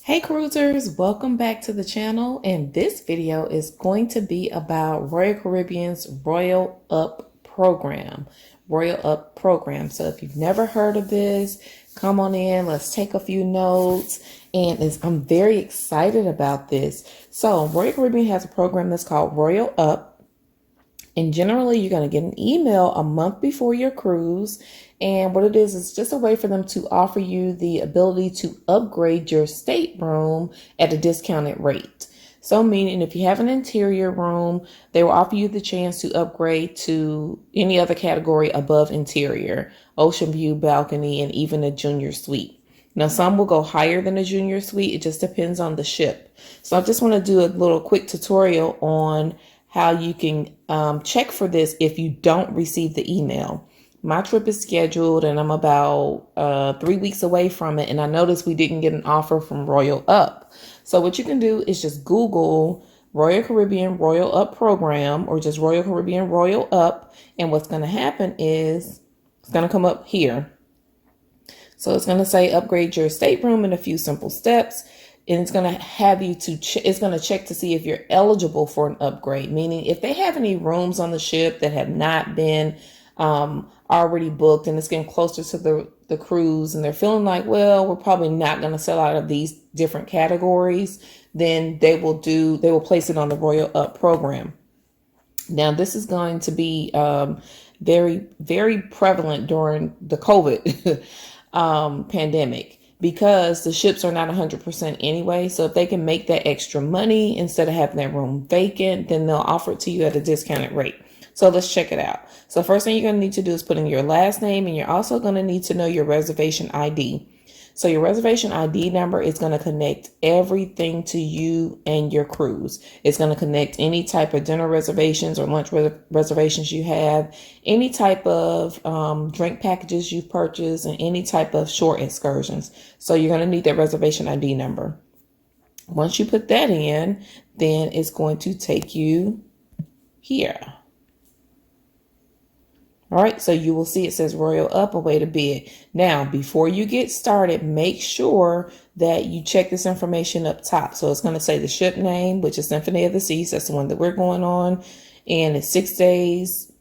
Hey cruisers, welcome back to the channel, and this video is going to be about Royal Caribbean's Royal Up program. Royal Up program. So if you've never heard of this, come on in, let's take a few notes. And I'm very excited about this. So Royal Caribbean has a program that's called Royal Up. And generally, you're going to get an email a month before your cruise. And what it is just a way for them to offer you the ability to upgrade your stateroom at a discounted rate. So meaning if you have an interior room, they will offer you the chance to upgrade to any other category above interior, ocean view, balcony, and even a junior suite. Now, some will go higher than a junior suite. It just depends on the ship. So I just want to do a little quick tutorial on how you can check for this if you don't receive the email. My trip is scheduled and I'm about 3 weeks away from it. And I noticed we didn't get an offer from Royal Up. So what you can do is just Google Royal Caribbean Royal Up program or just Royal Caribbean Royal Up. And what's going to happen is it's going to come up here. So it's going to say upgrade your stateroom in a few simple steps. And it's going to have you it's going to check to see if you're eligible for an upgrade, meaning if they have any rooms on the ship that have not been already booked and it's getting closer to the cruise and they're feeling like, well, we're probably not going to sell out of these different categories, then they will place it on the Royal Up program. Now, this is going to be very, very prevalent during the COVID pandemic, because the ships are not 100% anyway. So if they can make that extra money instead of having that room vacant, then they'll offer it to you at a discounted rate. So let's check it out. So first thing you're going to need to do is put in your last name, and you're also going to need to know your reservation ID. So your reservation ID number is going to connect everything to you and your cruise. It's going to connect any type of dinner reservations or lunch reservations you have, any type of drink packages you've purchased, and any type of shore excursions. So you're going to need that reservation ID number. Once you put that in, then it's going to take you here. All right, so you will see it says Royal Up, a way to bid. Now, before you get started, make sure that you check this information up top. So it's going to say the ship name, which is Symphony of the Seas. That's the one that we're going on. And it's 6 days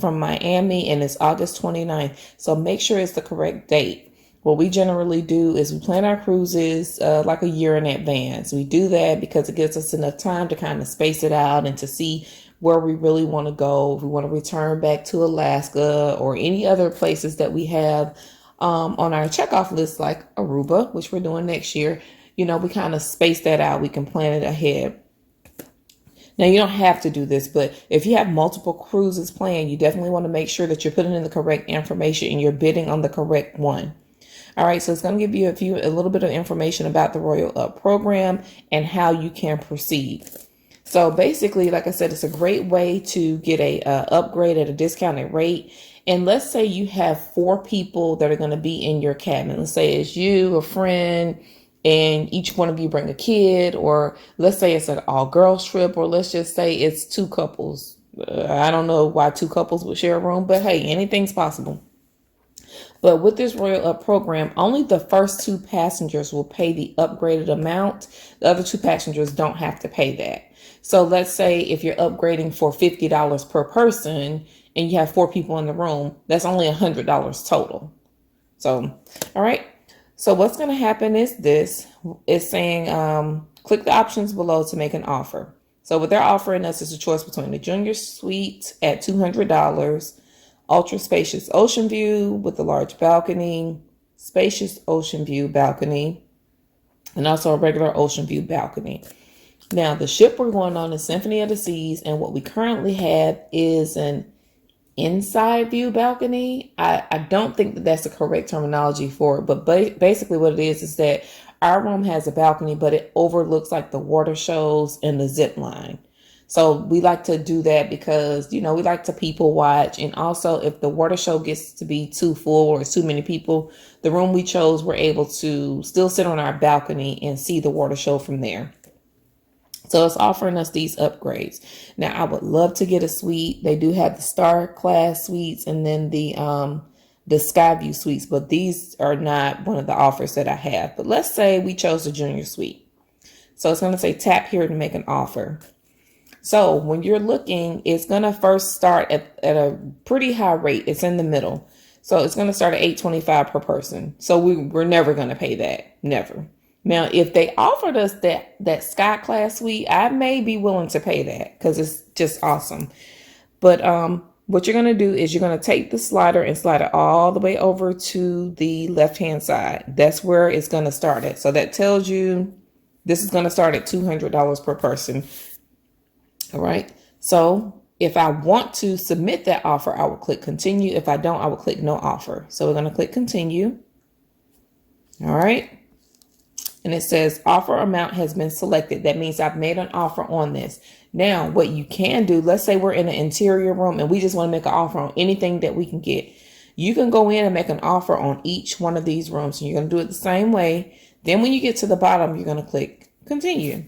from Miami, and it's August 29th. So make sure it's the correct date. What we generally do is we plan our cruises like a year in advance. We do that because it gives us enough time to kind of space it out and to see where we really want to go. If we want to return back to Alaska or any other places that we have on our checkoff list, like Aruba, which we're doing next year, we kind of space that out. We can plan it ahead. Now, you don't have to do this, but if you have multiple cruises planned, you definitely want to make sure that you're putting in the correct information and you're bidding on the correct one. All right, so it's going to give you a little bit of information about the Royal Up program and how you can proceed. So basically, like I said, it's a great way to get a upgrade at a discounted rate. And let's say you have 4 people that are going to be in your cabin. Let's say it's you, a friend, and each one of you bring a kid, or let's say it's an all-girls trip, or let's just say it's 2 couples. I don't know why 2 couples would share a room, but hey, anything's possible. But with this Royal Up program, only the first 2 passengers will pay the upgraded amount. The other 2 passengers don't have to pay that. So let's say if you're upgrading for $50 per person and you have 4 people in the room, that's only $100 total. So, all right. So what's going to happen is this. It's saying click the options below to make an offer. So what they're offering us is a choice between the junior suite at $200, ultra spacious ocean view with a large balcony, spacious ocean view balcony, and also a regular ocean view balcony. Now, the ship we're going on is Symphony of the Seas, and what we currently have is an inside view balcony. I don't think that that's the correct terminology for it, but basically what it is that our room has a balcony, but it overlooks like the water shows and the zip line. So we like to do that because, we like to people watch. And also if the water show gets to be too full or too many people, the room we chose, we're able to still sit on our balcony and see the water show from there. So it's offering us these upgrades. Now, I would love to get a suite. They do have the star class suites and then the the Skyview suites, but these are not one of the offers that I have. But let's say we chose the junior suite. So it's going to say tap here to make an offer. So when you're looking, it's going to first start at a pretty high rate. It's in the middle. So it's going to start at $825 per person. So we're never going to pay that. Never. Now, if they offered us that Sky Class suite, I may be willing to pay that because it's just awesome. But what you're going to do is you're going to take the slider and slide it all the way over to the left-hand side. That's where it's going to start at. So that tells you this is going to start at $200 per person. All right. So if I want to submit that offer, I will click continue. If I don't, I will click no offer. So we're going to click continue. All right. And it says offer amount has been selected. That means I've made an offer on this. Now, what you can do, let's say we're in an interior room and we just want to make an offer on anything that we can get. You can go in and make an offer on each one of these rooms. And you're going to do it the same way. Then when you get to the bottom, you're going to click continue.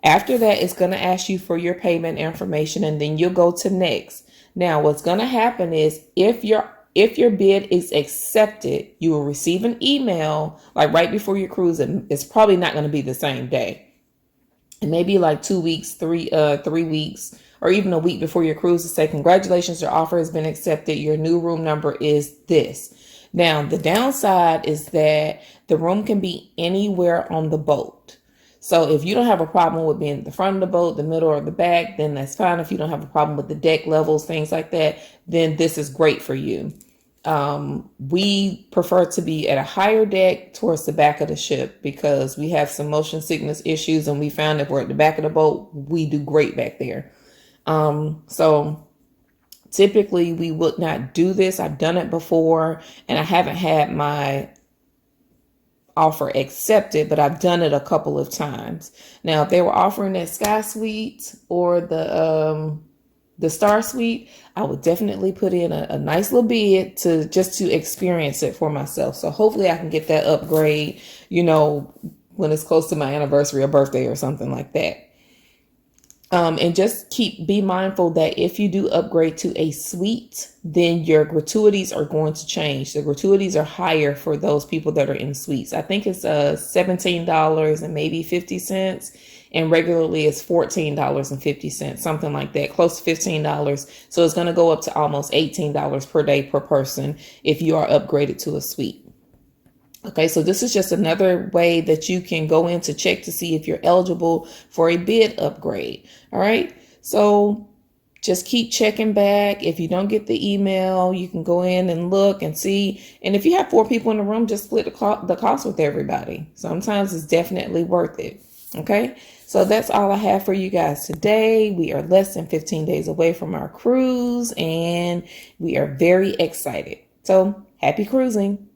After that, it's going to ask you for your payment information, and then you'll go to next. Now, what's going to happen is if your bid is accepted, you will receive an email like right before your cruise. And it's probably not going to be the same day. It may be like 2 weeks, 3 weeks, or even a week before your cruise to say, congratulations, your offer has been accepted. Your new room number is this. Now, the downside is that the room can be anywhere on the boat. So if you don't have a problem with being at the front of the boat, the middle, or the back, then that's fine. If you don't have a problem with the deck levels, things like that, then this is great for you. We prefer to be at a higher deck towards the back of the ship because we have some motion sickness issues, and we found if we're at the back of the boat, we do great back there. So typically we would not do this. I've done it before and I haven't had my offer accepted, but I've done it a couple of times. Now, if they were offering that Sky Suite or the Star Suite, I would definitely put in a nice little bid to experience it for myself. So hopefully I can get that upgrade, when it's close to my anniversary or birthday or something like that. And just be mindful that if you do upgrade to a suite, then your gratuities are going to change. The gratuities are higher for those people that are in suites. I think it's $17 and maybe 50 cents. And regularly it's $14.50, something like that, close to $15. So it's going to go up to almost $18 per day per person if you are upgraded to a suite. Okay, so this is just another way that you can go in to check to see if you're eligible for a bid upgrade. All right, so just keep checking back. If you don't get the email, you can go in and look and see. And if you have 4 people in the room, just split the cost with everybody. Sometimes it's definitely worth it. Okay, so that's all I have for you guys today. We are less than 15 days away from our cruise and we are very excited. So happy cruising.